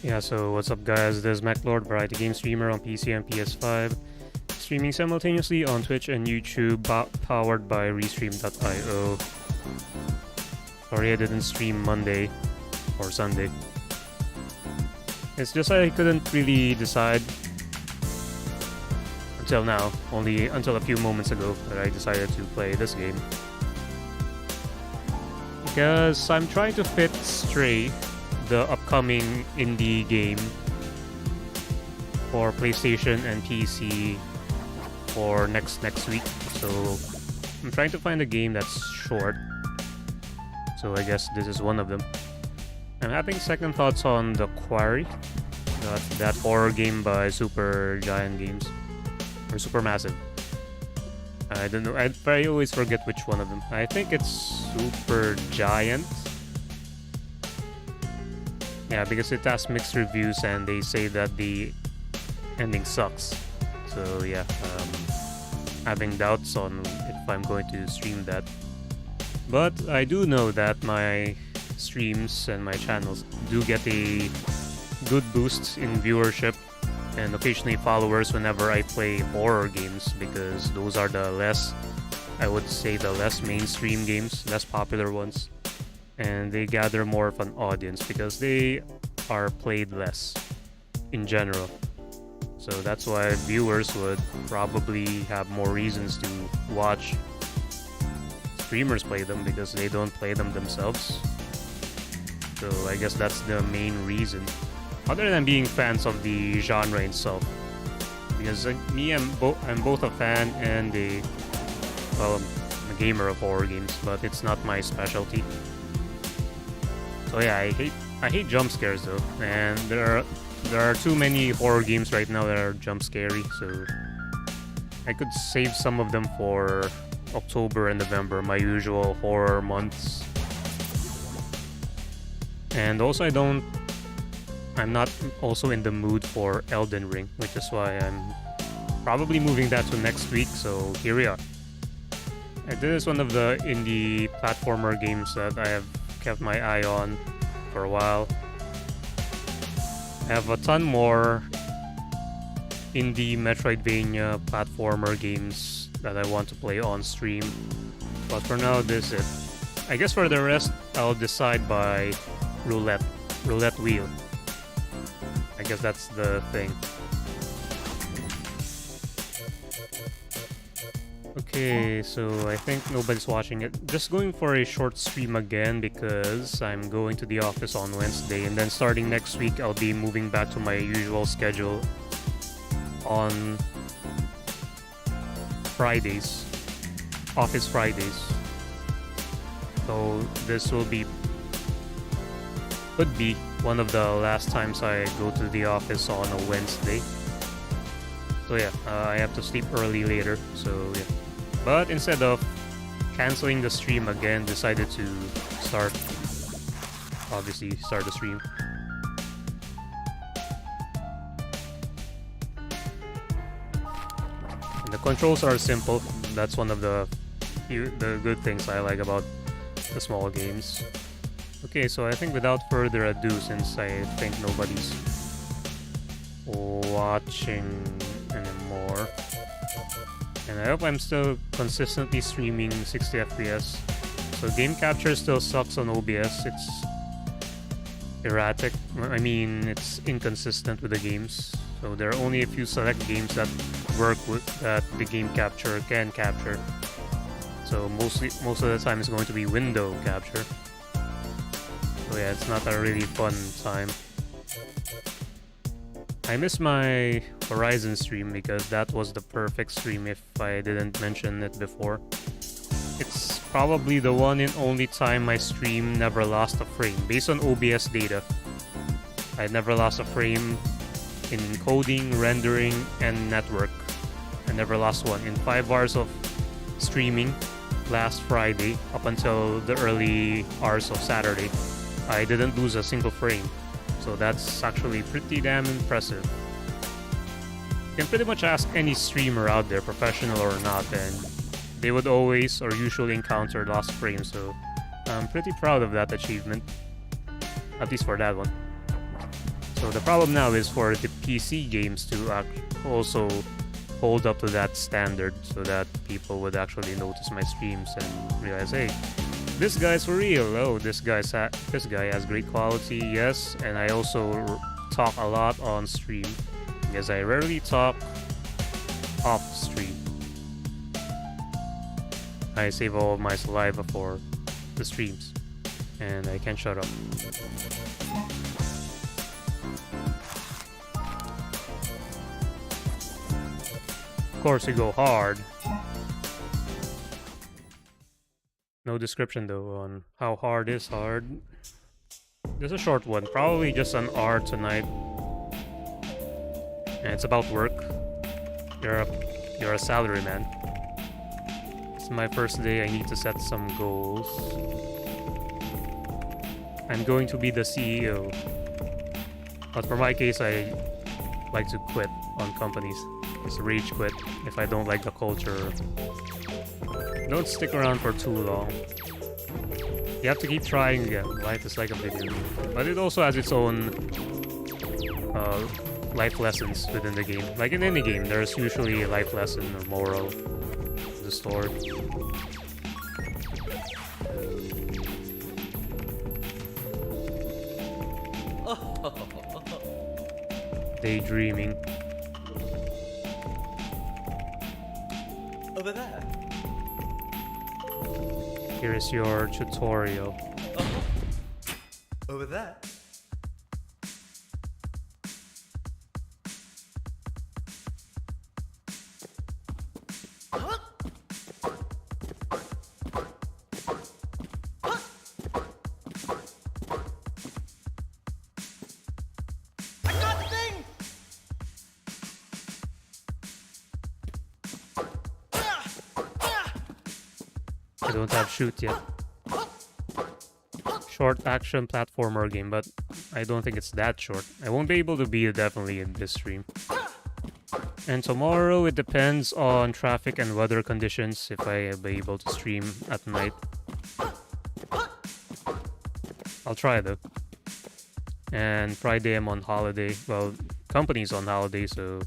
Yeah, so what's up guys, this is MacLord, variety game streamer on PC and PS5, streaming simultaneously on Twitch and YouTube, powered by Restream.io. Sorry I didn't stream Monday or Sunday. It's just I couldn't really decide until now, only until a few moments ago that I decided to play this game. Because I'm trying to fit Stray, the upcoming indie game for PlayStation and PC for next week. So I'm trying to find a game that's short. So I guess this is one of them. I'm having second thoughts on The Quarry, that horror game by Super Giant Games or Supermassive. I don't know. I always forget which one of them. I think it's Super Giant. Yeah, because it has mixed reviews and they say that the ending sucks. So yeah, having doubts on if I'm going to stream that. But I do know that my streams and my channels do get a good boost in viewership and occasionally followers whenever I play horror games, because those are the less, I would say, the less mainstream games, less popular ones. And they gather more of an audience because they are played less in general. So that's why viewers would probably have more reasons to watch streamers play them, because they don't play them themselves. So I guess that's the main reason, other than being fans of the genre itself. Because I'm both a fan and I'm a gamer of horror games, but it's not my specialty. So yeah, I hate jump scares though, and there are too many horror games right now that are jump scary. So I could save some of them for October and November, my usual horror months. And also I'm not also in the mood for Elden Ring, which is why I'm probably moving that to next week. So here we are. And this is one of the indie platformer games that I have kept my eye on for a while. I have a ton more indie Metroidvania platformer games that I want to play on stream, but for now this is it. I guess for the rest I'll decide by roulette wheel. I guess that's the thing. Okay, so I think nobody's watching it. Just going for a short stream again because I'm going to the office on Wednesday, and then starting next week I'll be moving back to my usual schedule on Fridays, office Fridays. So this could be one of the last times I go to the office on a Wednesday. So yeah, I have to sleep early later, so yeah. But instead of canceling the stream again, decided to start the stream. And the controls are simple. That's one of the good things I like about the small games. Okay, so I think without further ado, since I think nobody's watching anymore, and I hope I'm still consistently streaming 60 FPS. So game capture still sucks on OBS. It's erratic. I mean, it's inconsistent with the games. So there are only a few select games that work with that the game capture can capture. So most of the time it's going to be window capture. So yeah, it's not a really fun time. I miss my Horizon stream because that was the perfect stream if I didn't mention it before. It's probably the one and only time my stream never lost a frame. Based on OBS data, I never lost a frame in coding, rendering, and network. I never lost one. In 5 hours of streaming last Friday up until the early hours of Saturday, I didn't lose a single frame. So that's actually pretty damn impressive. You can pretty much ask any streamer out there, professional or not, and they would always or usually encounter lost frames. So I'm pretty proud of that achievement, at least for that one. So the problem now is for the PC games to also hold up to that standard so that people would actually notice my streams and realize, hey, this guy's for real. Oh, this guy has great quality. Yes, and I also talk a lot on stream because I rarely talk off stream. I save all of my saliva for the streams, and I can't shut up. Of course, you go hard. No description though on how hard is hard. There's a short one, probably just an hour tonight, and it's about work. You're a salaryman. It's my first day. I need to set some goals. I'm going to be the CEO, but for my case, I like to quit on companies. Just rage quit if I don't like the culture. Don't stick around for too long. You have to keep trying again. Life is like a video game. But it also has its own life lessons within the game. Like in any game, there's usually a life lesson or moral to the story. Daydreaming. Over there. Here is your tutorial. Over there. I got the thing. I don't have shoot yet. Short action platformer game, but I don't think it's that short. I won't be able to beat it definitely in this stream. And tomorrow it depends on traffic and weather conditions if I be able to stream at night. I'll try though. And Friday I'm on holiday. Well, company's on holiday, so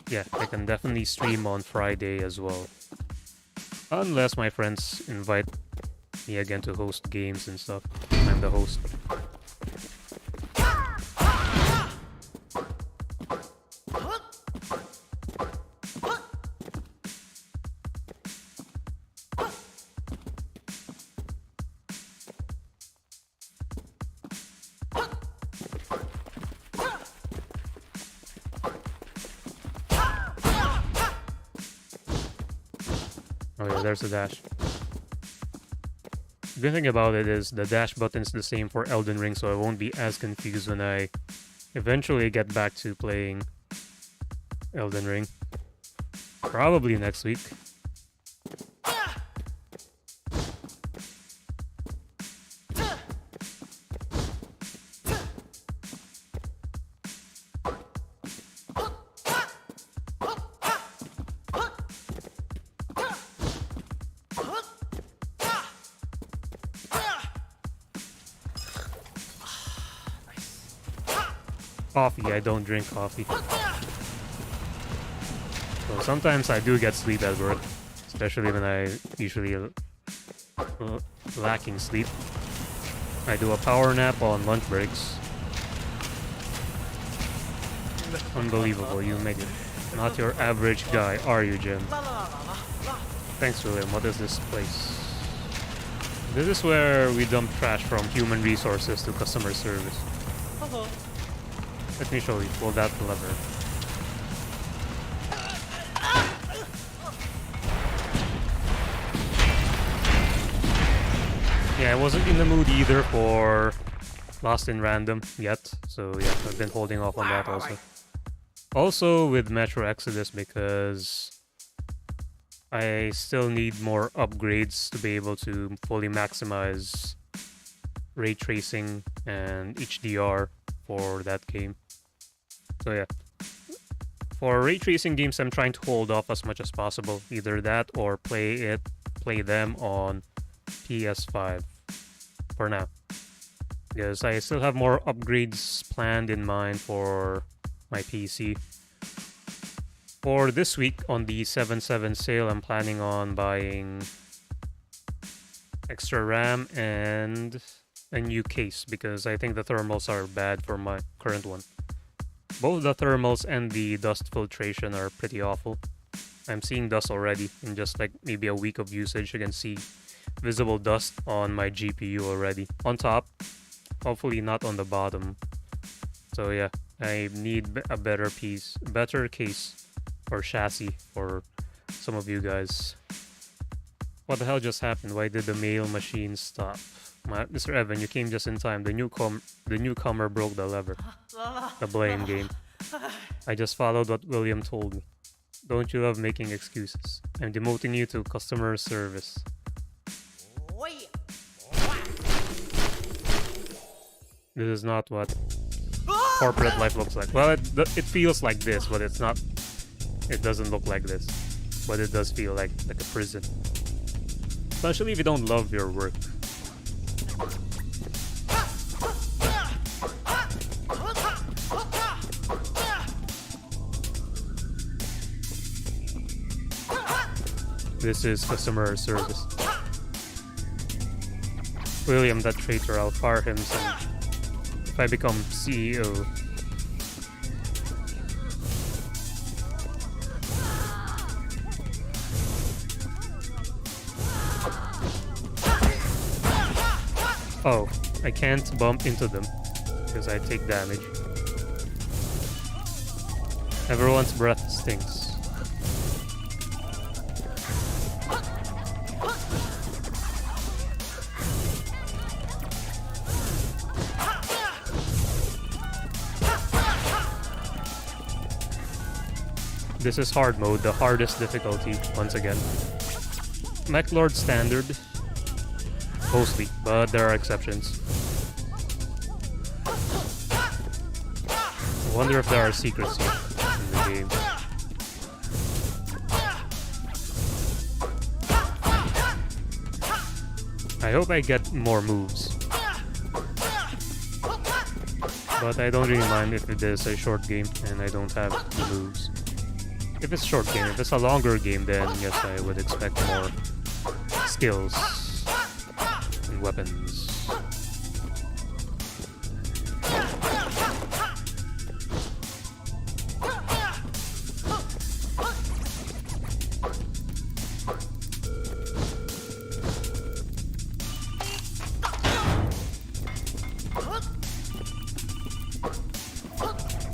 yeah, I can definitely stream on Friday as well. Unless my friends invite me again to host games and stuff. I'm the host. Oh yeah, there's the dash. The good thing about it is the dash button's the same for Elden Ring, so I won't be as confused when I eventually get back to playing Elden Ring. Probably next week. Coffee, I don't drink coffee. So sometimes I do get sleep at work, especially when I usually lacking sleep. I do a power nap on lunch breaks. Unbelievable, you make it. Not your average guy, are you, Jim? Thanks, William. What is this place? This is where we dump trash from human resources to customer service. Let me show you. Pull that lever. Yeah, I wasn't in the mood either for Lost in Random yet, so yeah, I've been holding off on that also. Also with Metro Exodus, because I still need more upgrades to be able to fully maximize ray tracing and HDR for that game. So yeah, for ray tracing games, I'm trying to hold off as much as possible. Either that or play them on PS5 for now. because I still have more upgrades planned in mind for my PC. For this week on the 7/7 sale, I'm planning on buying extra RAM and a new case because I think the thermals are bad for my current one. Both the thermals and the dust filtration are pretty awful. I'm seeing dust already in just like maybe a week of usage. You can see visible dust on my GPU already. On top, hopefully not on the bottom. So yeah, I need a better case or chassis for some of you guys. What the hell just happened? Why did the mail machine stop? Mr. Evan, you came just in time. The newcomer broke the lever. The blame game. I just followed what William told me. Don't you love making excuses? I'm demoting you to customer service. This is not what corporate life looks like. Well, it feels like this, but it's not. It doesn't look like this, but it does feel like a prison. Especially if you don't love your work. This is customer service. William, that traitor, I'll fire him soon. If I become CEO. Oh, I can't bump into them because I take damage. Everyone's breath stinks. This is hard mode, the hardest difficulty, once again. MechLord standard, mostly, but there are exceptions. I wonder if there are secrets here in the game. I hope I get more moves. But I don't really mind if it is a short game and I don't have the moves. If it's a short game, if it's a longer game, then yes, I would expect more skills and weapons.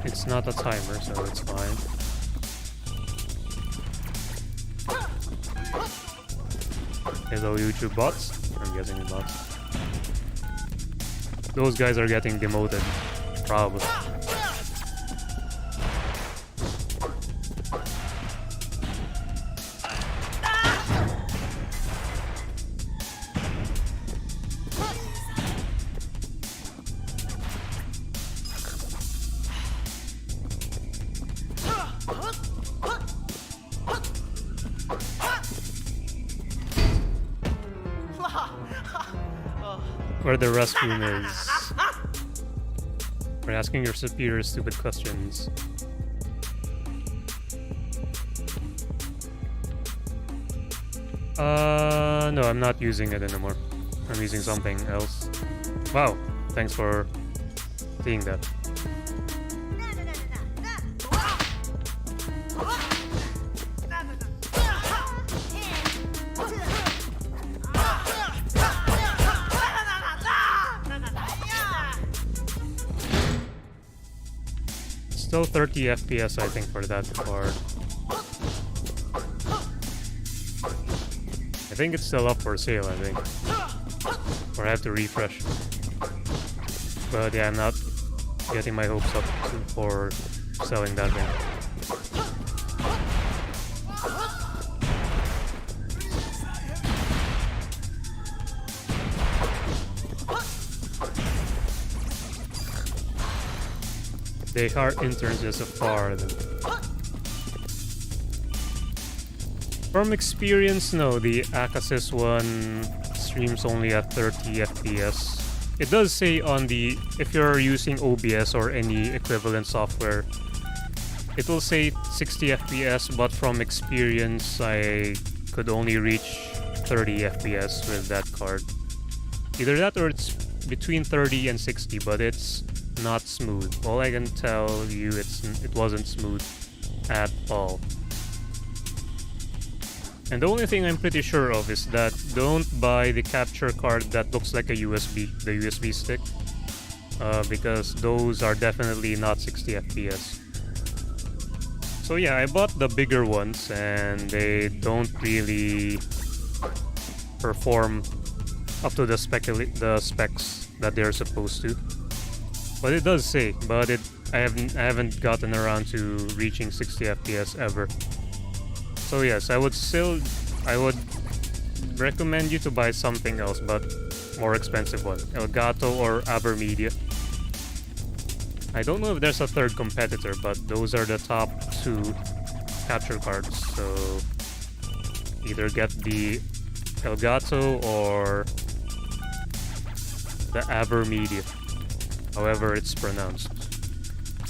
It's not a timer, so it's fine. Hello, YouTube bots. I'm guessing bots. Those guys are getting demoted. Probably. Where the restroom is. We're asking your superior stupid questions. No, I'm not using it anymore. I'm using something else. Wow, thanks for seeing that. Still 30 FPS, I think, for that card. I think it's still up for sale, I think. Or I have to refresh. But yeah, I'm not getting my hopes up for selling that thing. They are interns just afar. From experience, no, the Akasis one streams only at 30 FPS. it does say on the, if you're using OBS or any equivalent software, it will say 60 FPS, but from experience, I could only reach 30 FPS with that card. Either that or it's between 30 and 60, but it's not smooth. All I can tell you, it wasn't smooth at all. And the only thing I'm pretty sure of is that don't buy the capture card that looks like a USB, the USB stick, because those are definitely not 60 FPS. So yeah, I bought the bigger ones and they don't really perform up to the specs that they're supposed to. But it does say, but I haven't gotten around to reaching 60 FPS ever. So yes, I would recommend you to buy something else, but more expensive one, Elgato or Avermedia. I don't know if there's a third competitor, but those are the top two capture cards. So either get the Elgato or the Avermedia, however it's pronounced.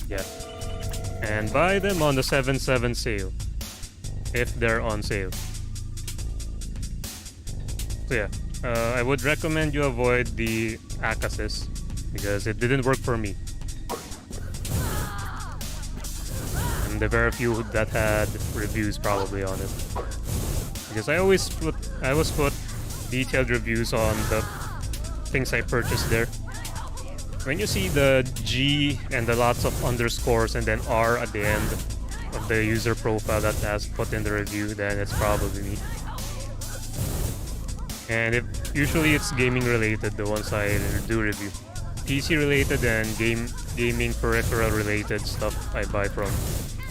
Yeah. And buy them on the 7/7 sale, if they're on sale. So yeah, I would recommend you avoid the Akasis because it didn't work for me. And the very few that had reviews probably on it. Because I always put detailed reviews on the things I purchased there. When you see the G and the lots of underscores and then R at the end of the user profile that has put in the review, then it's probably me. And usually it's gaming related, the ones I do review. PC related and gaming peripheral related stuff I buy from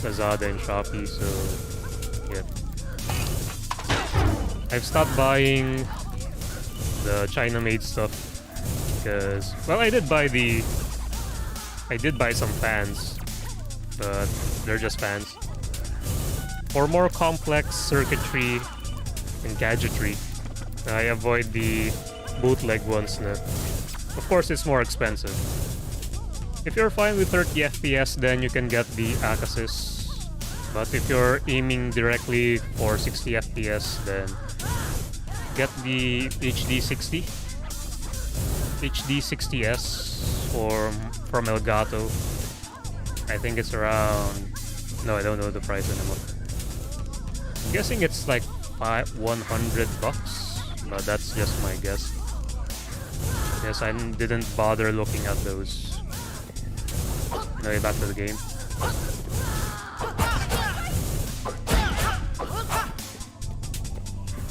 Lazada and Shopee, so yeah. I've stopped buying the China-made stuff because, well, I did buy some fans, but they're just fans. For more complex circuitry and gadgetry, I avoid the bootleg ones now. Of course, it's more expensive. If you're fine with 30 FPS, then you can get the Akasis. But if you're aiming directly for 60 FPS, then get the HD60S from Elgato. I think it's around... No, I don't know the price anymore. I'm guessing it's like $100. But that's just my guess. Yes, I didn't bother looking at those. Anyway, back to the game.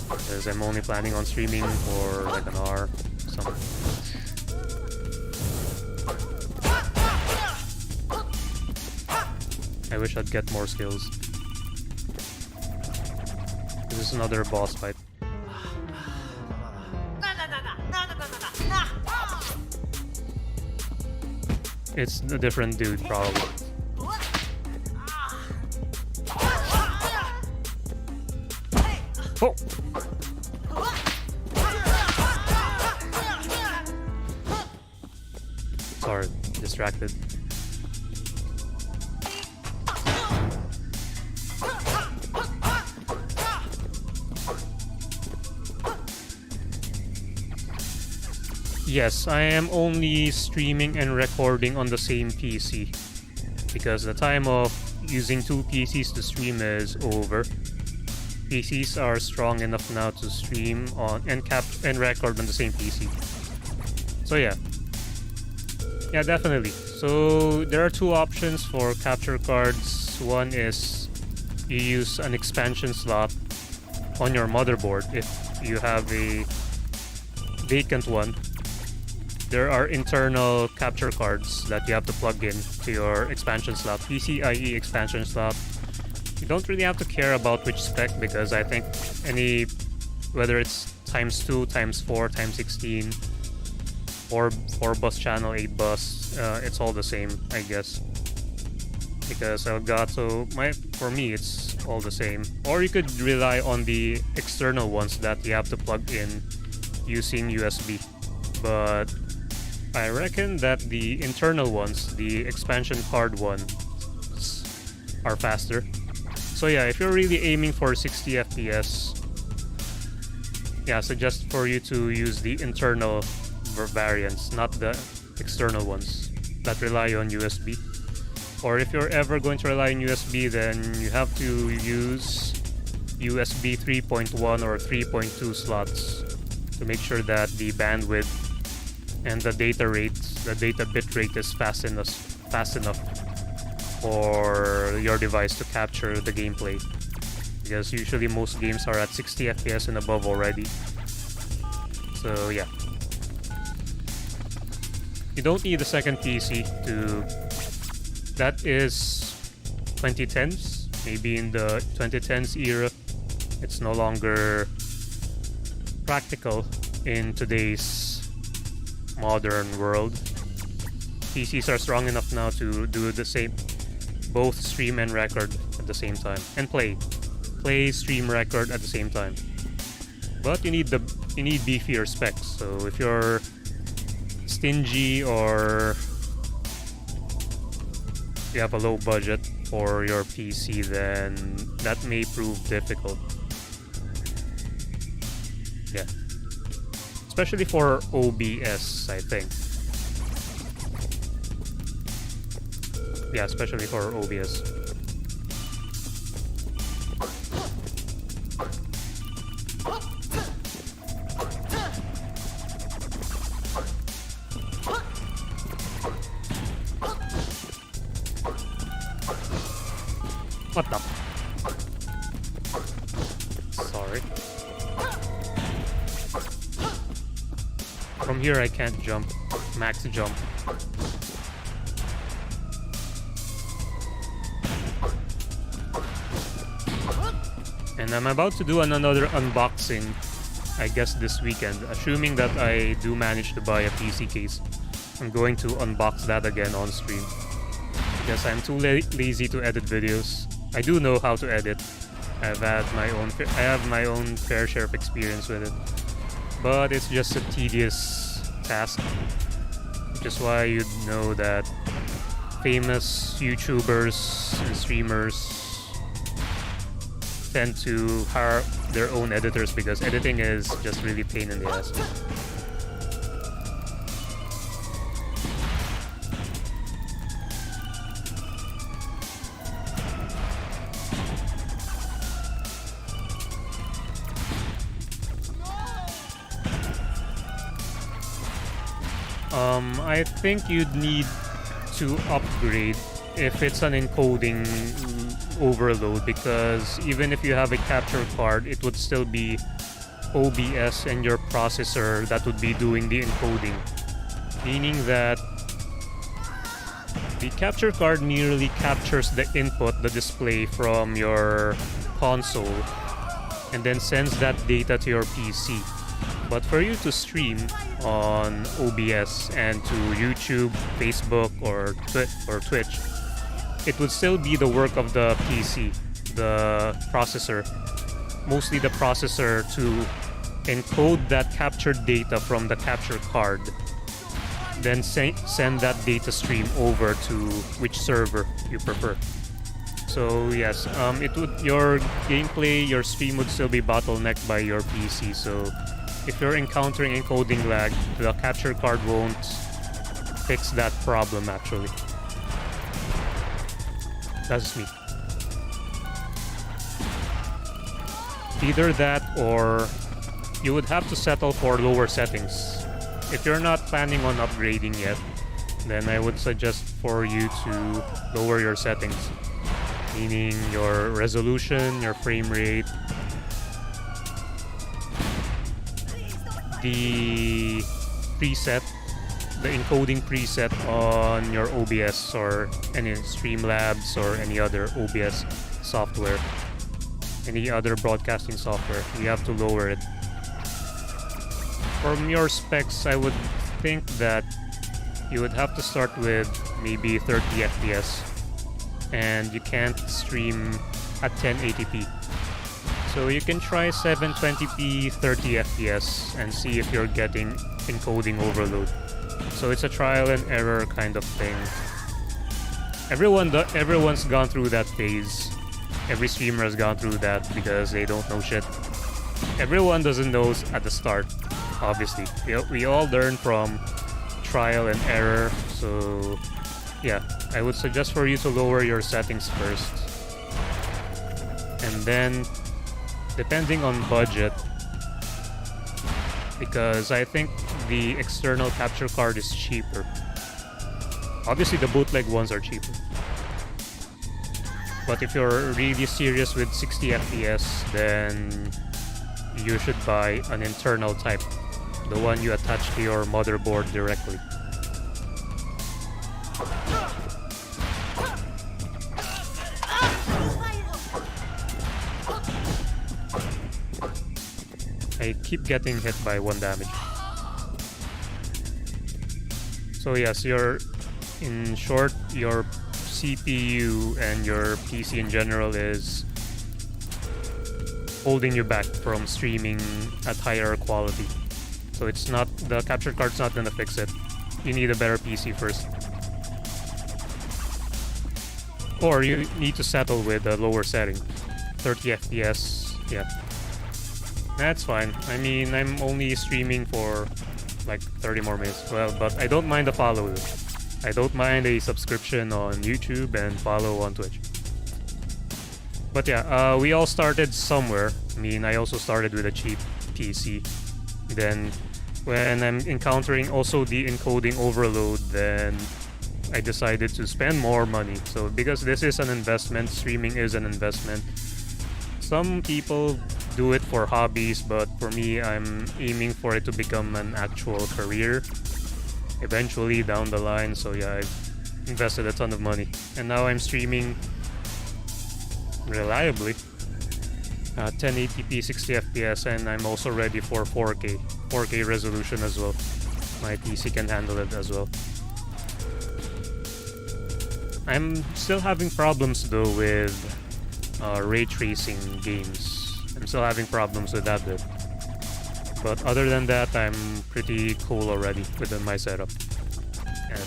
Because I'm only planning on streaming for like an hour or something. I wish I'd get more skills. This is another boss fight. It's a different dude, probably. Oh! Sorry, distracted. Yes, I am only streaming and recording on the same PC because the time of using two PCs to stream is over. PCs are strong enough now to stream on and record on the same PC. So yeah, definitely. So there are two options for capture cards. One is you use an expansion slot on your motherboard if you have a vacant one. There are internal capture cards that you have to plug in to your expansion slot, PCIe expansion slot. You don't really have to care about which spec because I think whether it's ×2, ×4, ×16, or 4-bus channel, 8-bus, it's all the same, I guess. Because Elgato, for me, it's all the same. Or you could rely on the external ones that you have to plug in using USB. But I reckon that the internal ones, the expansion card ones, are faster. So yeah, if you're really aiming for 60 FPS, yeah, I suggest for you to use the internal variants, not the external ones that rely on USB. Or if you're ever going to rely on USB, then you have to use USB 3.1 or 3.2 slots to make sure that the bandwidth and the data rate, the data bit rate is fast enough for your device to capture the gameplay. Because usually most games are at 60 FPS and above already. So yeah. You don't need a second PC to... That is 2010s. Maybe in the 2010s era, it's no longer practical in today's modern world. PCs are strong enough now to do the same, both stream and record at the same time, and play, stream, record at the same time. But you need beefier specs. So if you're stingy or you have a low budget for your PC, then that may prove difficult. Yeah. Especially for OBS, I think. Yeah, especially for OBS. What the? Sorry. From here I can't jump. Max jump. And I'm about to do another unboxing, I guess this weekend. Assuming that I do manage to buy a PC case, I'm going to unbox that again on stream. Because I'm too lazy to edit videos. I do know how to edit. I have my own fair share of experience with it. But it's just a tedious task. Which is why you'd know that famous YouTubers and streamers tend to hire their own editors because editing is just really pain in the ass. I think you'd need to upgrade if it's an encoding overload, because even if you have a capture card, it would still be OBS and your processor that would be doing the encoding. Meaning that the capture card merely captures the input, the display from your console, and then sends that data to your PC. But for you to stream on OBS and to YouTube, Facebook, or Twitch, it would still be the work of the PC, the processor, mostly the processor, to encode that captured data from the capture card, then send that data stream over to which server you prefer. So yes, your gameplay, your stream would still be bottlenecked by your PC. So if you're encountering encoding lag, the capture card won't fix that problem actually. That's me. Either that or you would have to settle for lower settings. If you're not planning on upgrading yet, then I would suggest for you to lower your settings. Meaning your resolution, your frame rate, the preset, the encoding preset on your OBS or any Streamlabs or any other OBS software, any other broadcasting software. You have to lower it. From your specs, I would think that you would have to start with maybe 30 FPS, and you can't stream at 1080p. So you can try 720p 30 FPS and see if you're getting encoding overload. So it's a trial and error kind of thing. Everyone's gone through that phase. Every streamer has gone through that because they don't know shit. Everyone doesn't know at the start, obviously. We all learn from trial and error, so yeah, I would suggest for you to lower your settings first. And then, depending on budget, because I think the external capture card is cheaper. Obviously, the bootleg ones are cheaper. But if you're really serious with 60 FPS, then you should buy an internal type, the one you attach to your motherboard directly. I keep getting hit by 1 damage. So yes, in short, your CPU and your PC in general is holding you back from streaming at higher quality. So it's not, the capture card's not gonna fix it. You need a better PC first. Or you need to settle with a lower setting. 30 FPS, yeah. That's fine. I mean, I'm only streaming for like 30 more minutes. Well, but I don't mind a follow. I don't mind a subscription on YouTube and follow on Twitch. But yeah, we all started somewhere. I mean, I also started with a cheap PC. Then, when I'm encountering also the encoding overload, then I decided to spend more money. So, because this is an investment, streaming is an investment. Some people do it for hobbies, but for me, I'm aiming for it to become an actual career eventually down the line. So yeah, I've invested a ton of money, and now I'm streaming reliably 1080p 60 FPS, and I'm also ready for 4K resolution as well. My PC can handle it as well. I'm still having problems though with ray tracing games. I'm still having problems with that bit. But other than that, I'm pretty cool already within my setup.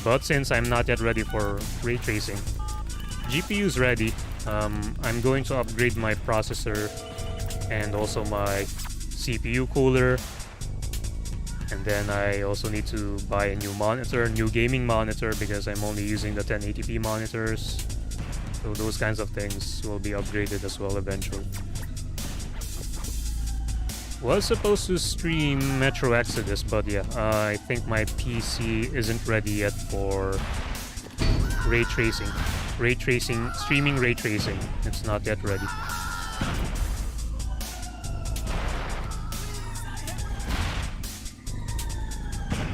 But since I'm not yet ready for ray tracing, GPU's ready. I'm going to upgrade my processor and also my CPU cooler. And then I also need to buy a new monitor, new gaming monitor, because I'm only using the 1080p monitors. So those kinds of things will be upgraded as well eventually. Was supposed to stream Metro Exodus, but yeah, I think my PC isn't ready yet for ray tracing. Streaming ray tracing. It's not yet ready.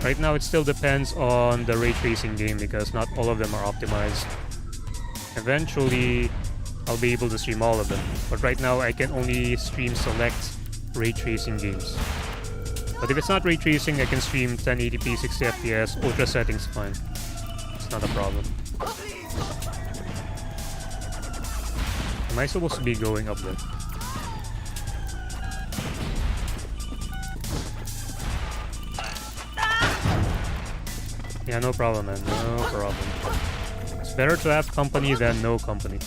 Right now, it still depends on the ray tracing game because not all of them are optimized. Eventually, I'll be able to stream all of them, but right now I can only stream select ray tracing games. But if it's not ray tracing, I can stream 1080p 60 FPS, ultra settings fine. It's not a problem. Am I supposed to be going up there? Yeah, no problem, man. No problem. It's better to have company than no company.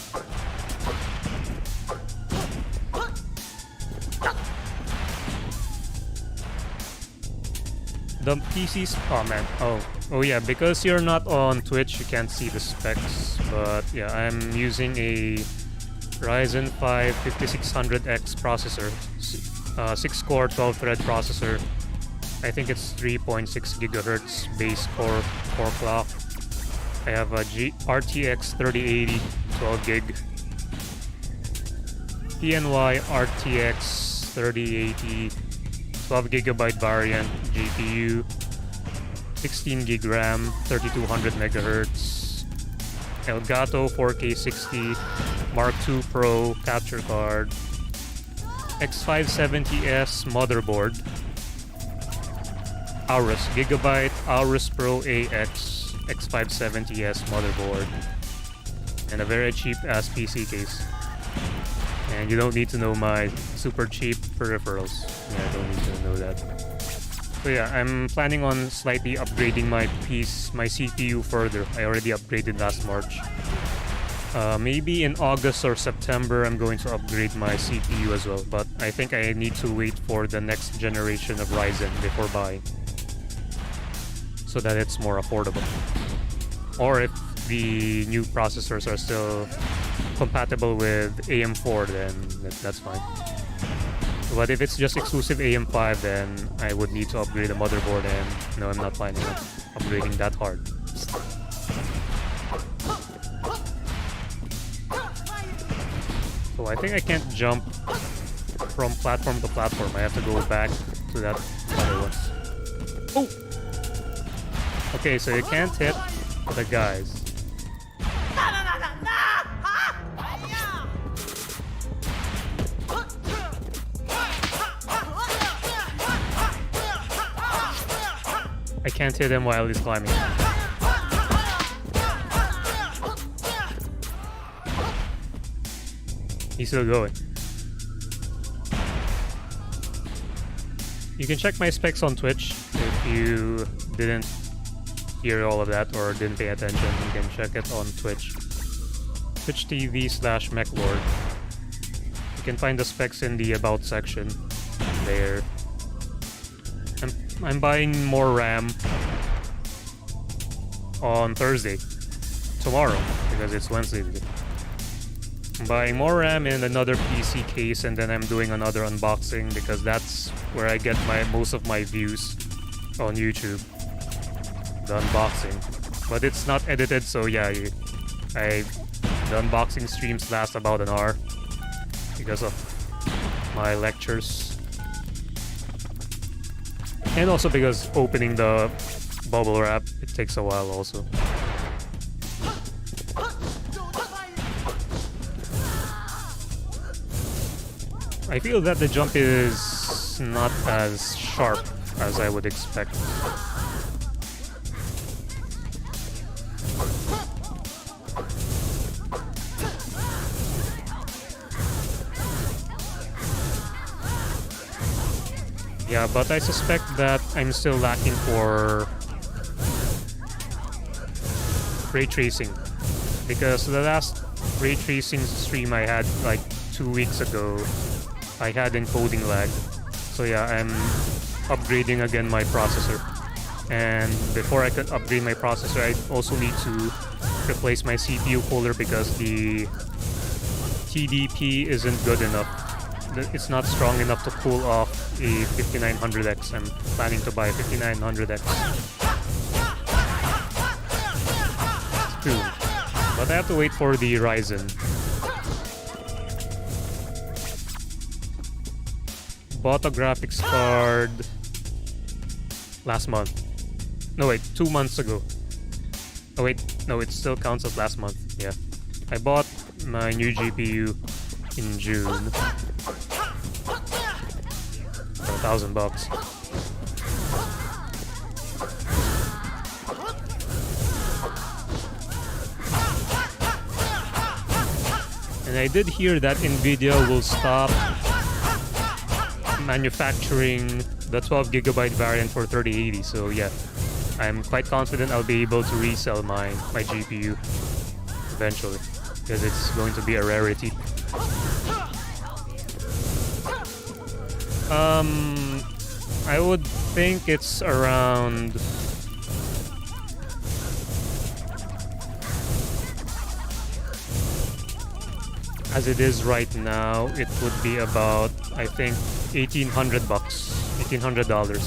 The PC's... Oh man. Oh yeah, because you're not on Twitch, you can't see the specs. But yeah, I'm using a Ryzen 5 5600X processor. 6-core, 12-thread processor. I think it's 3.6 gigahertz base core clock. I have a RTX 3080 12 gig. PNY RTX 3080 12 gigabyte variant GPU, 16 gig RAM, 3200 megahertz, Elgato 4K 60 Mark II Pro capture card, X570S motherboard, Aorus Gigabyte Aorus Pro AX X570S motherboard, and a very cheap ass PC case. And you don't need to know my super cheap peripherals. Yeah, I don't need to know that. So yeah, I'm planning on slightly upgrading my CPU further. I already upgraded last March. Maybe in August or September, I'm going to upgrade my CPU as well. But I think I need to wait for the next generation of Ryzen before buying, so that it's more affordable. Or if the new processors are still compatible with AM4, then that's fine. But if it's just exclusive AM5, then I would need to upgrade the motherboard, and no, I'm not planning on upgrading that hard. So I think I can't jump from platform to platform. I have to go back to that other one. Oh! Okay, so you can't hit the guys. I can't hit him while he's climbing. He's still going. You can check my specs on Twitch if you didn't hear all of that or didn't pay attention. You can check it on Twitch. Twitch TV/MechLord. You can find the specs in the About section there. I'm buying more RAM on Thursday, tomorrow, because it's Wednesday today. I'm buying more RAM in another PC case, and then I'm doing another unboxing because that's where I get most of my views on YouTube. The unboxing, but it's not edited, so yeah, the unboxing streams last about an hour because of my lectures. And also because opening the bubble wrap, it takes a while also. I feel that the jump is not as sharp as I would expect. Yeah, but I suspect that I'm still lacking for ray tracing, because the last ray tracing stream I had like 2 weeks ago, I had encoding lag. So yeah, I'm upgrading again my processor. And before I could upgrade my processor, I also need to replace my CPU cooler because the TDP isn't good enough. It's not strong enough to cool off a 5900X. I'm planning to buy a 5900X soon, but I have to wait for the Ryzen. Bought a graphics card last month. No wait, 2 months ago. Oh wait, no, it still counts as last month. Yeah, I bought my new GPU in June. For $1,000. And I did hear that Nvidia will stop manufacturing the 12GB variant for 3080. So yeah, I'm quite confident I'll be able to resell my GPU eventually, because it's going to be a rarity. I would think it's around as it is right now, it would be about, I think, $1,800, $1,800.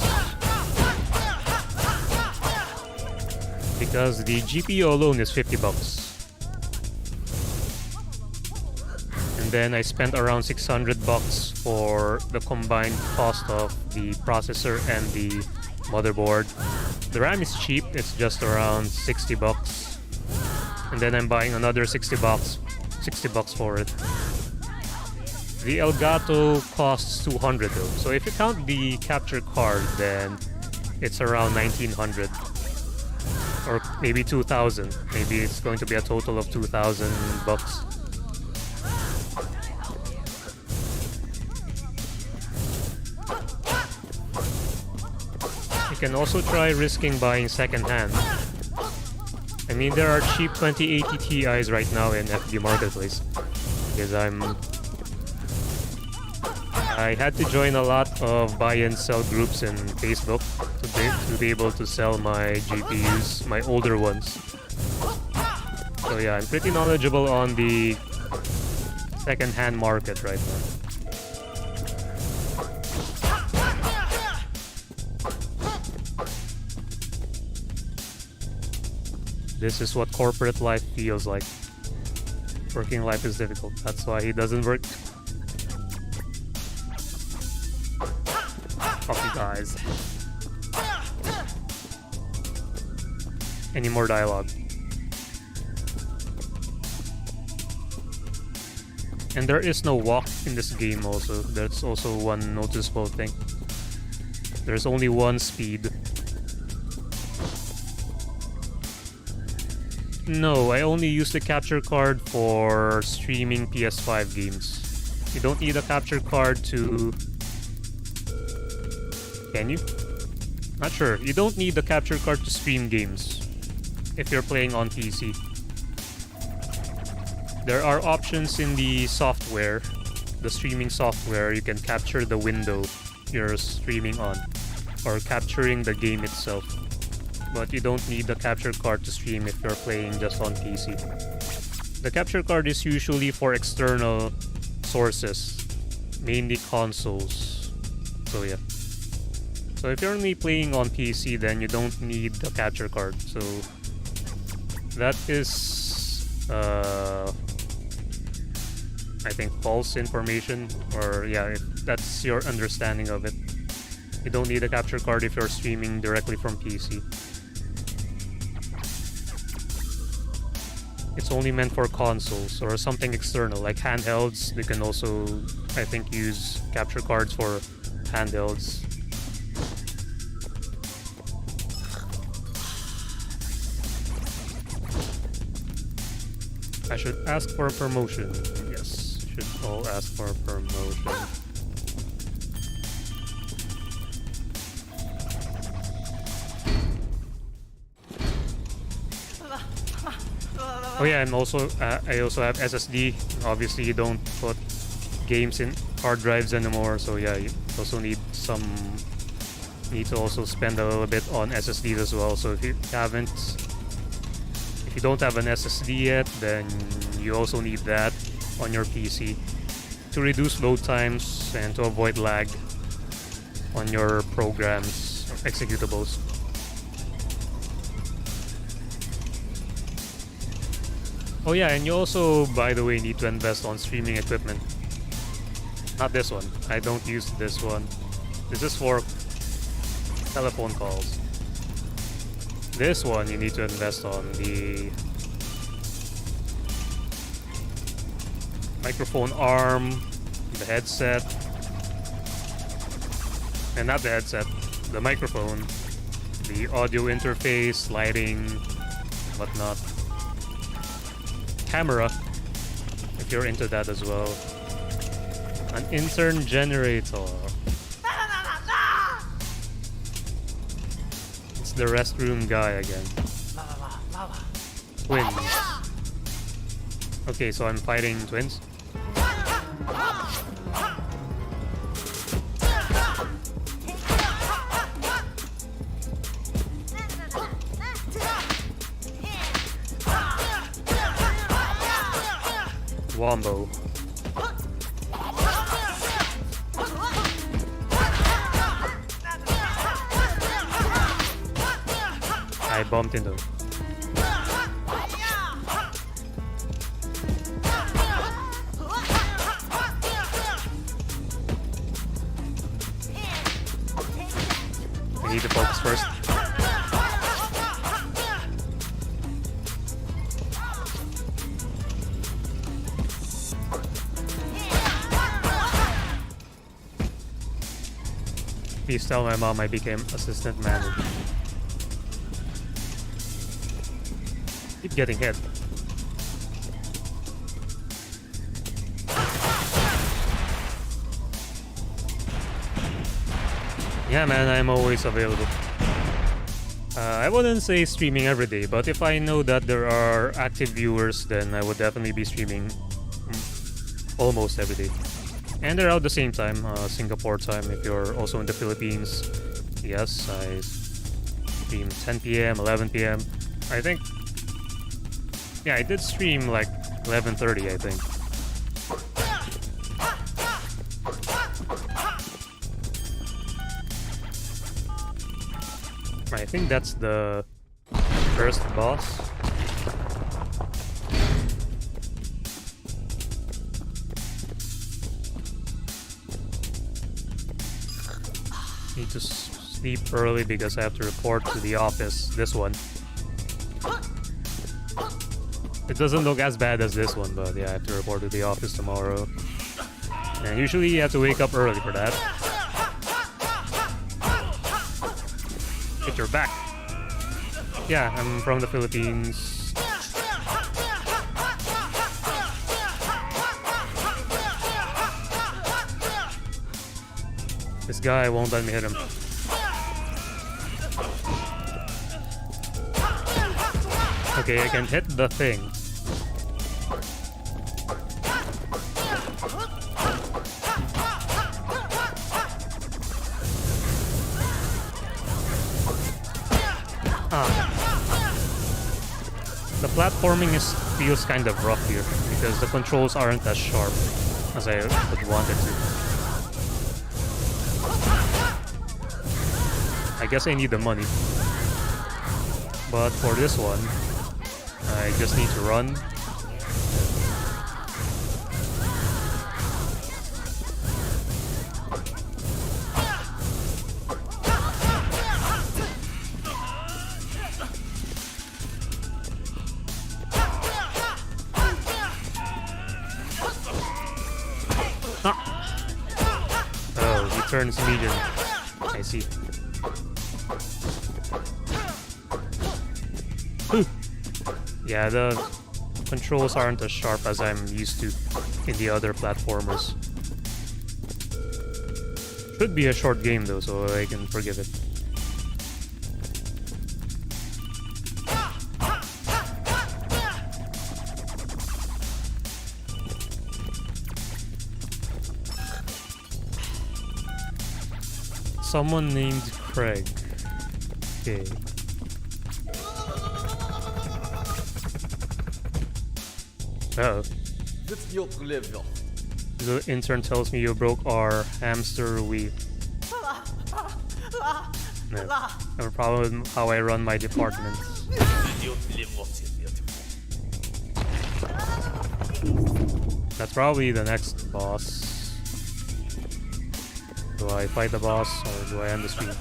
Because the GPU alone is $50. And then I spent around $600 for the combined cost of the processor and the motherboard. The RAM is cheap, it's just around $60. And then I'm buying another $60 for it. The Elgato costs $200 though. So if you count the capture card, then it's around $1,900. Or maybe $2,000. Maybe it's going to be a total of $2,000. You can also try risking buying secondhand. I mean, there are cheap 2080 Ti's right now in FB Marketplace. Because I had to join a lot of buy and sell groups in Facebook to be able to sell my GPUs, my older ones. So yeah, I'm pretty knowledgeable on the second-hand market right now. This is what corporate life feels like. Working life is difficult. That's why he doesn't work. Fuck you guys. Any more dialogue? And there is no walk in this game also. That's also one noticeable thing. There's only one speed. No, I only use the capture card for streaming PS5 games. You don't need a capture card to... Can you? Not sure. You don't need the capture card to stream games if you're playing on PC. There are options in the software, the streaming software. You can capture the window you're streaming on, or capturing the game itself. But you don't need the capture card to stream if you're playing just on PC. The capture card is usually for external sources, mainly consoles. So yeah. So if you're only playing on PC, then you don't need the capture card. So that is, I think, false information. Or yeah, if that's your understanding of it. You don't need a capture card if you're streaming directly from PC. It's only meant for consoles or something external, like handhelds. They can also, I think, use capture cards for handhelds. I should ask for a promotion. Yes, should all ask for a promotion. Oh yeah, and also I also have SSD. Obviously, you don't put games in hard drives anymore, so yeah, you also need to also spend a little bit on SSDs as well. So if you don't have an SSD yet, then you also need that on your PC to reduce load times and to avoid lag on your programs or executables. Oh yeah, and you also, by the way, need to invest on streaming equipment. Not this one. I don't use this one. This is for telephone calls. This one you need to invest on the microphone arm, the headset, and not the headset, the microphone, the audio interface, lighting, whatnot. Camera, if you're into that as well. An intern generator. It's the restroom guy again. Twins. Okay, so I'm fighting twins. Wombo. I bumped into him. I need to focus first. Please tell my mom I became assistant manager. Keep getting hit. Yeah, man, I'm always available. I wouldn't say streaming every day, but if I know that there are active viewers, then I would definitely be streaming almost every day. And they're out the same time, Singapore time. If you're also in the Philippines, yes, I stream 10 p.m., 11 p.m. I think, yeah, I did stream like 11:30, I think. I think that's the first boss. Need to sleep early because I have to report to the office. This one. It doesn't look as bad as this one, but yeah, I have to report to the office tomorrow. And usually you have to wake up early for that. Hit your back. Yeah, I'm from the Philippines. This guy won't let me hit him. Okay, I can hit the thing. The platforming feels kind of rough here because the controls aren't as sharp as I would want it to. I guess I need the money. But for this one, I just need to run. Oh, he turns medium. I see. Yeah, the controls aren't as sharp as I'm used to in the other platformers. Should be a short game though, so I can forgive it. Someone named Craig. Okay. Oh. The intern tells me you broke our hamster wheel. No. I have a problem with how I run my department. That's probably the next boss. Do I fight the boss or do I end the stream?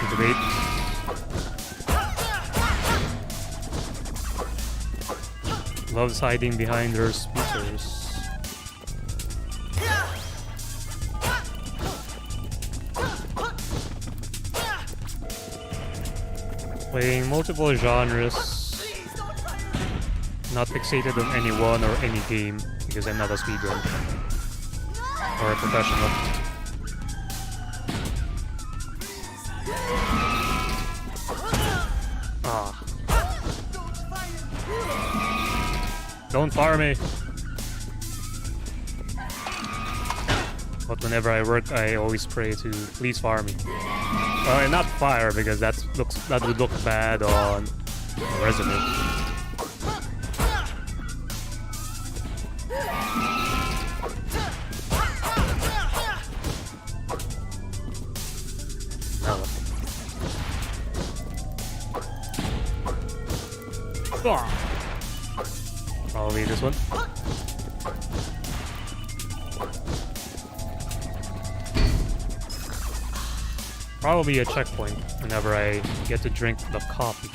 Debate. Loves hiding behind her speakers. Playing multiple genres. Not fixated on any one or any game because I'm not a speedrunner or a professional. Don't fire me. But whenever I work, I always pray to please fire me. And not fire because that would look bad on a resume. No. Probably this one. Probably a checkpoint whenever I get to drink the coffee.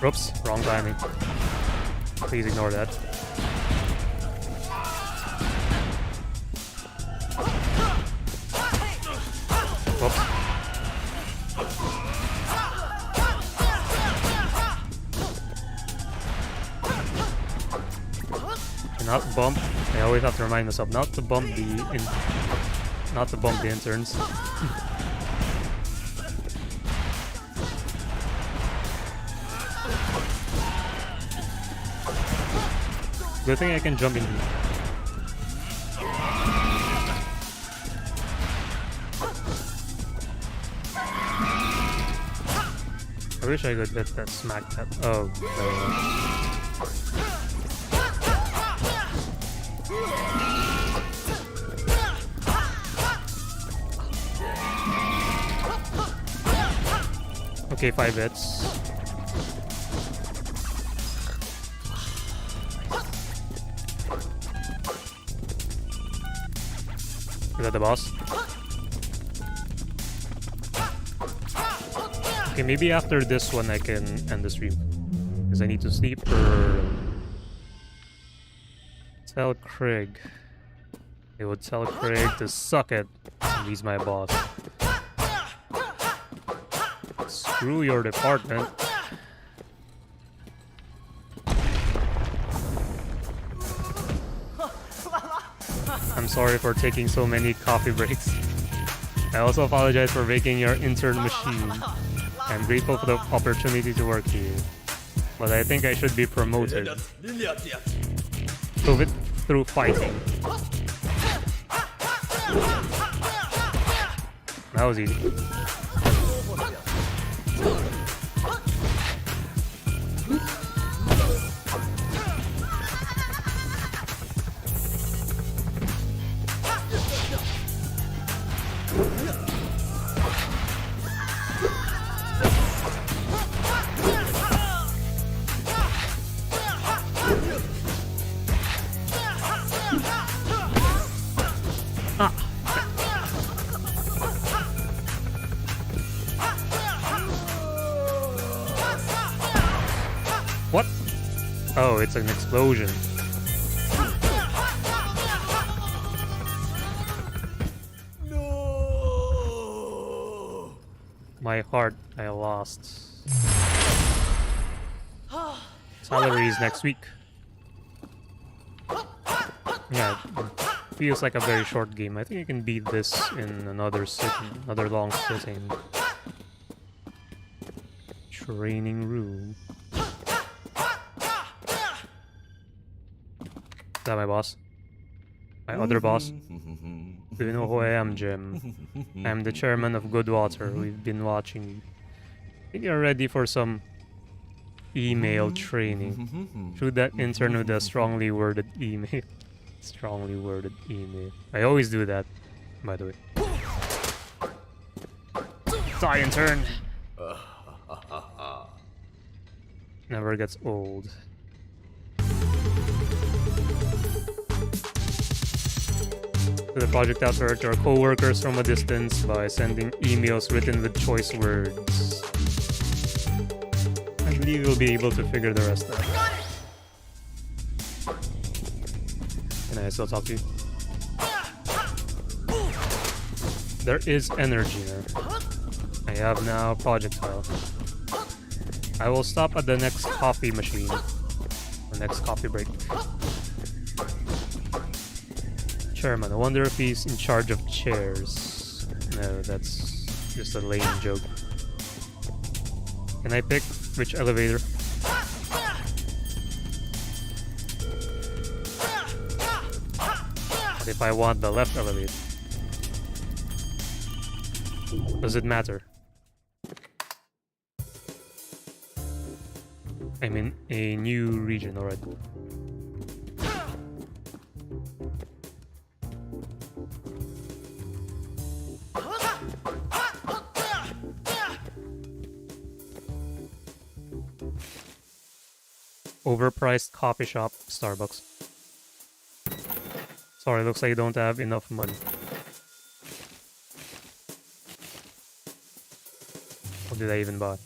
Oops, wrong timing. Please ignore that. Whoops. Not bump. I always have to remind myself not to bump the interns. Good thing I can jump in. I wish I could hit that smack that. Oh, no. Okay, 5 hits. Is that the boss? Okay, maybe after this one I can end the stream. Because I need to sleep or... Tell Craig. It would tell Craig to suck it. He's my boss. Screw your department. I'm sorry for taking so many coffee breaks. I also apologize for breaking your intern machine. I'm grateful for the opportunity to work here. But I think I should be promoted. Prove it through fighting. That was easy. What? Oh, it's an explosion. No. My heart, I lost. Salary is next week. Yeah, it feels like a very short game. I think I can beat this in another sitting, another long sitting. Training room. Is that my boss? My other boss? Do you know who I am, Jim? I'm the chairman of Goodwater. We've been watching you. I think you're ready for some email training. Shoot that intern with a strongly worded email. Strongly worded email. I always do that, by the way. Die, intern! Never gets old. To the project after to our coworkers from a distance by sending emails written with choice words. I believe you'll be able to figure the rest out. Can I still talk to you? There is energy there. I have now projectile. I will stop at the next coffee machine. The next coffee break. Chairman, I wonder if he's in charge of chairs. No, that's just a lame joke. Can I pick which elevator? What if I want the left elevator? Does it matter? I'm in a new region already. Overpriced coffee shop, Starbucks. Sorry, looks like you don't have enough money. What did I even buy?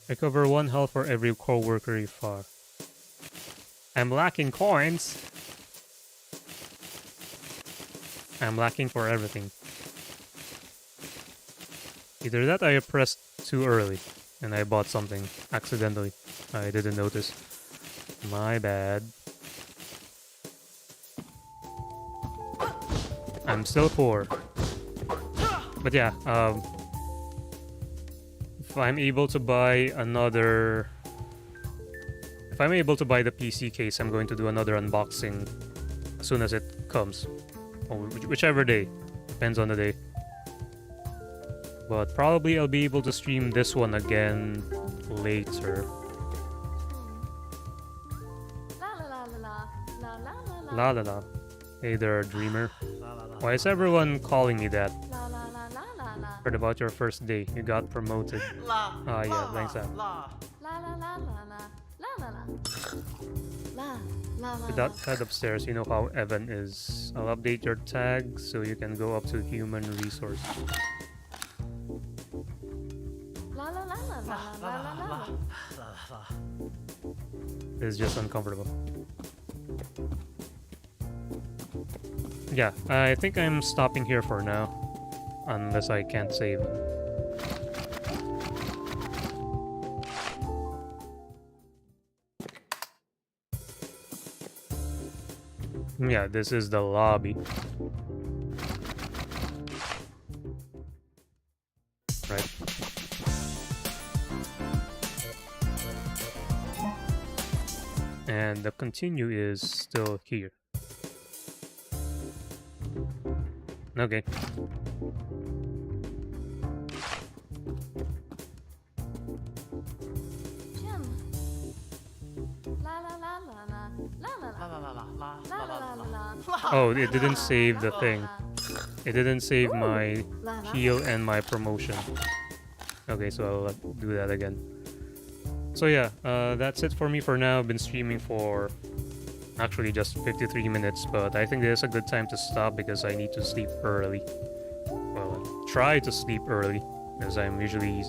Recover 1 health for every coworker you far. I'm lacking coins. I'm lacking for everything. Either that I pressed too early and I bought something accidentally. I didn't notice. My bad. I'm still poor. But yeah, if I'm able to buy another... If I'm able to buy the PC case, I'm going to do another unboxing as soon as it comes. Or whichever day. Depends on the day. But probably I'll be able to stream this one again later. La la la. Hey there, dreamer. Why is everyone calling me that? Heard about your first day. You got promoted. Ah, yeah, thanks, Sam. With that head upstairs, you know how Evan is. I'll update your tag so you can go up to human resource. It's just uncomfortable. Yeah, I think I'm stopping here for now. Unless I can't save. Yeah, this is the lobby. Right. And the continue is still here. Okay. Oh, it didn't save the thing. It didn't save my heal and my promotion. Okay, so I'll do that again. So yeah, that's it for me for now. I've been streaming for actually just 53 minutes, but I think this is a good time to stop because I need to sleep early. Well, try to sleep early, because I'm usually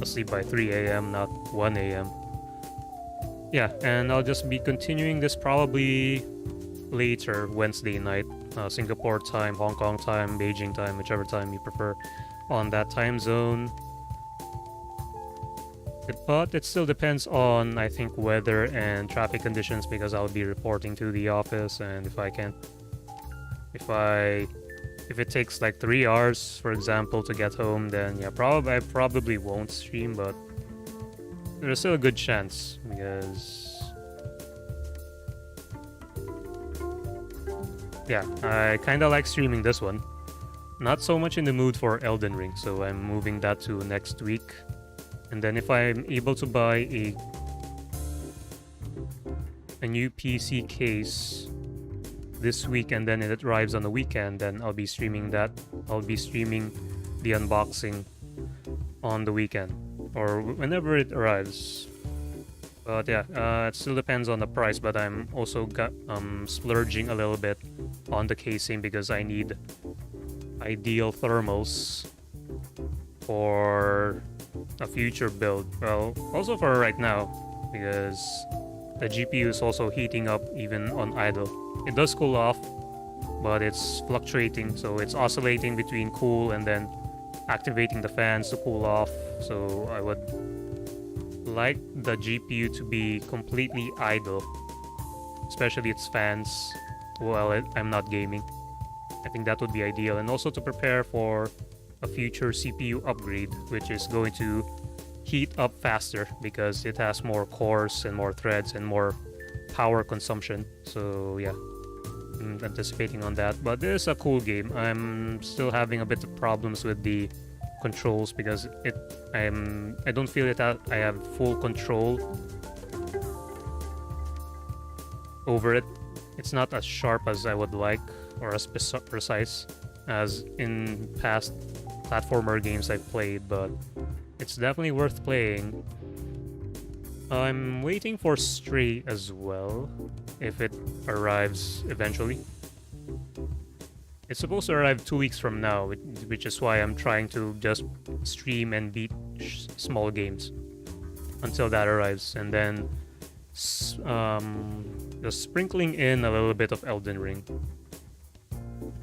asleep by 3 a.m., not 1 a.m. Yeah, and I'll just be continuing this probably later Wednesday night, Singapore time, Hong Kong time, Beijing time, whichever time you prefer on that time zone. But it still depends on, I think, weather and traffic conditions, because I'll be reporting to the office, and if it takes like 3 hours, for example, to get home, then yeah, I probably won't stream, but there's still a good chance, because yeah, I kinda like streaming this one. Not so much in the mood for Elden Ring, so I'm moving that to next week. And then if I'm able to buy a new PC case this week and then it arrives on the weekend, then I'll be streaming that. I'll be streaming the unboxing on the weekend or whenever it arrives. But yeah, it still depends on the price, but I'm also splurging a little bit on the casing because I need ideal thermals for a future build. Well, also for right now, because the GPU is also heating up even on idle. It does cool off, but it's fluctuating, so it's oscillating between cool and then activating the fans to cool off. So I would like the GPU to be completely idle, especially its fans, while I'm not gaming. I think that would be ideal, and also to prepare for a future CPU upgrade, which is going to heat up faster because it has more cores and more threads and more power consumption. So yeah, I'm anticipating on that. But this is a cool game. I'm still having a bit of problems with the controls because I don't feel that I have full control over it. It's not as sharp as I would like or as precise as in past platformer games I've played, but it's definitely worth playing. I'm waiting for Stray as well, if it arrives eventually. It's supposed to arrive 2 weeks from now, which is why I'm trying to just stream and beat small games. until that arrives, and then just sprinkling in a little bit of Elden Ring,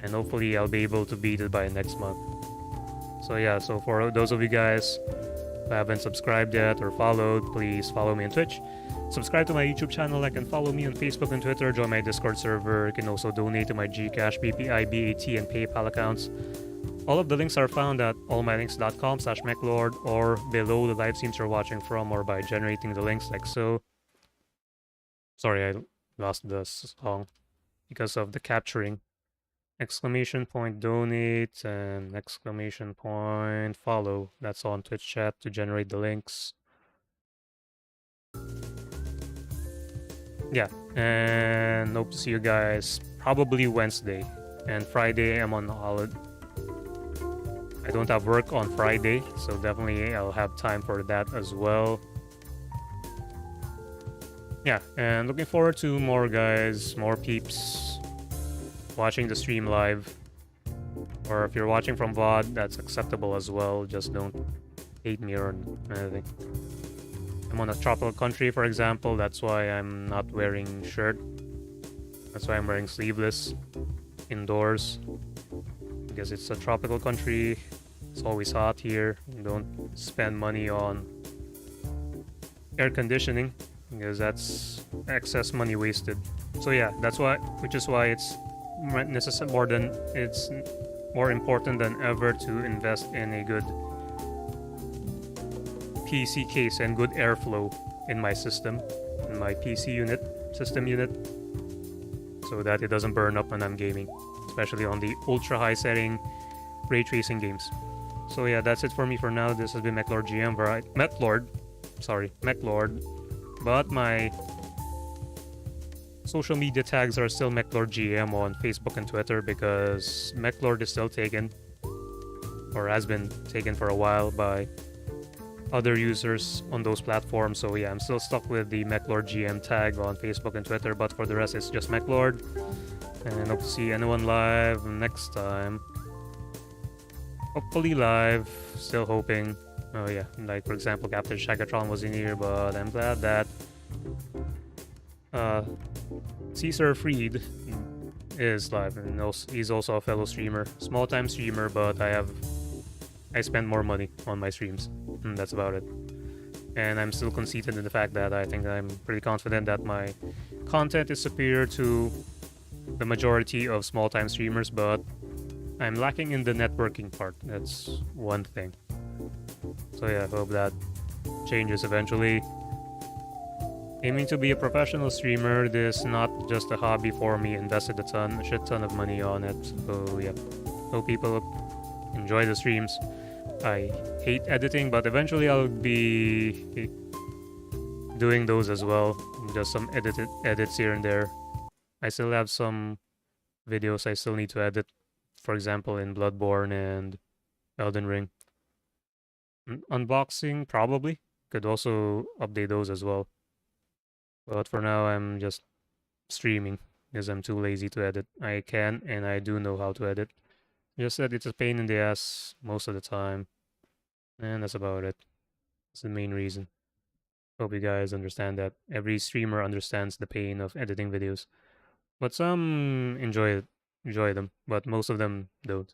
and hopefully I'll be able to beat it by next month. So yeah, so for those of you guys who haven't subscribed yet or followed, please follow me on Twitch. Subscribe to my YouTube channel, like and follow me on Facebook and Twitter. Join my Discord server. You can also donate to my GCash, BPI, BAT, and PayPal accounts. All of the links are found at allmylinks.com/mechlord or below the live streams you're watching from, or by generating the links like so. Sorry, I lost the song because of the capturing. Exclamation point donate and exclamation point follow. That's on Twitch chat to generate the links. Yeah, and hope to see you guys probably Wednesday. And Friday I'm on holiday. I don't have work on Friday, so definitely I'll have time for that as well. Yeah, and looking forward to more guys, more peeps watching the stream live. Or if you're watching from VOD, that's acceptable as well. Just don't hate me or anything. I'm on a tropical country, for example. That's why I'm not wearing shirt. That's why I'm wearing sleeveless indoors. Because it's a tropical country. It's always hot here. You don't spend money on air conditioning, because that's excess money wasted. So yeah, that's why, which is why it's more important than ever to invest in a good PC case and good airflow in my system, in my PC system unit, so that it doesn't burn up when I'm gaming, especially on the ultra high setting ray tracing games. So yeah, that's it for me for now. This has been Mechlord GM, Mechlord, but my social media tags are still Mechlord GM on Facebook and Twitter, because Mechlord is still taken, or has been taken for a while by other users on those platforms. So yeah, I'm still stuck with the Mechlord GM tag on Facebook and Twitter, but for the rest it's just Mechlord. And hope to see anyone live next time. Hopefully live, still hoping. Oh yeah, like for example Captain Shagatron was in here, but I'm glad that Caesar Freed is live, and he's also a fellow streamer, small time streamer, but I spend more money on my streams, and that's about it. And I'm still conceited in the fact that I think I'm pretty confident that my content is superior to the majority of small time streamers, but I'm lacking in the networking part. That's one thing. So yeah, I hope that changes eventually. Aiming to be a professional streamer. This is not just a hobby for me. Invested a shit ton of money on it. So yeah, hope people enjoy the streams. I hate editing, but eventually I'll be doing those as well. Just some edits here and there. I still have some videos I still need to edit. For example, in Bloodborne and Elden Ring. Unboxing, probably. Could also update those as well. But for now, I'm just streaming because I'm too lazy to edit. I can and I do know how to edit. Just that it's a pain in the ass most of the time. And that's about it. That's the main reason. Hope you guys understand that. Every streamer understands the pain of editing videos. But some enjoy them, but most of them don't.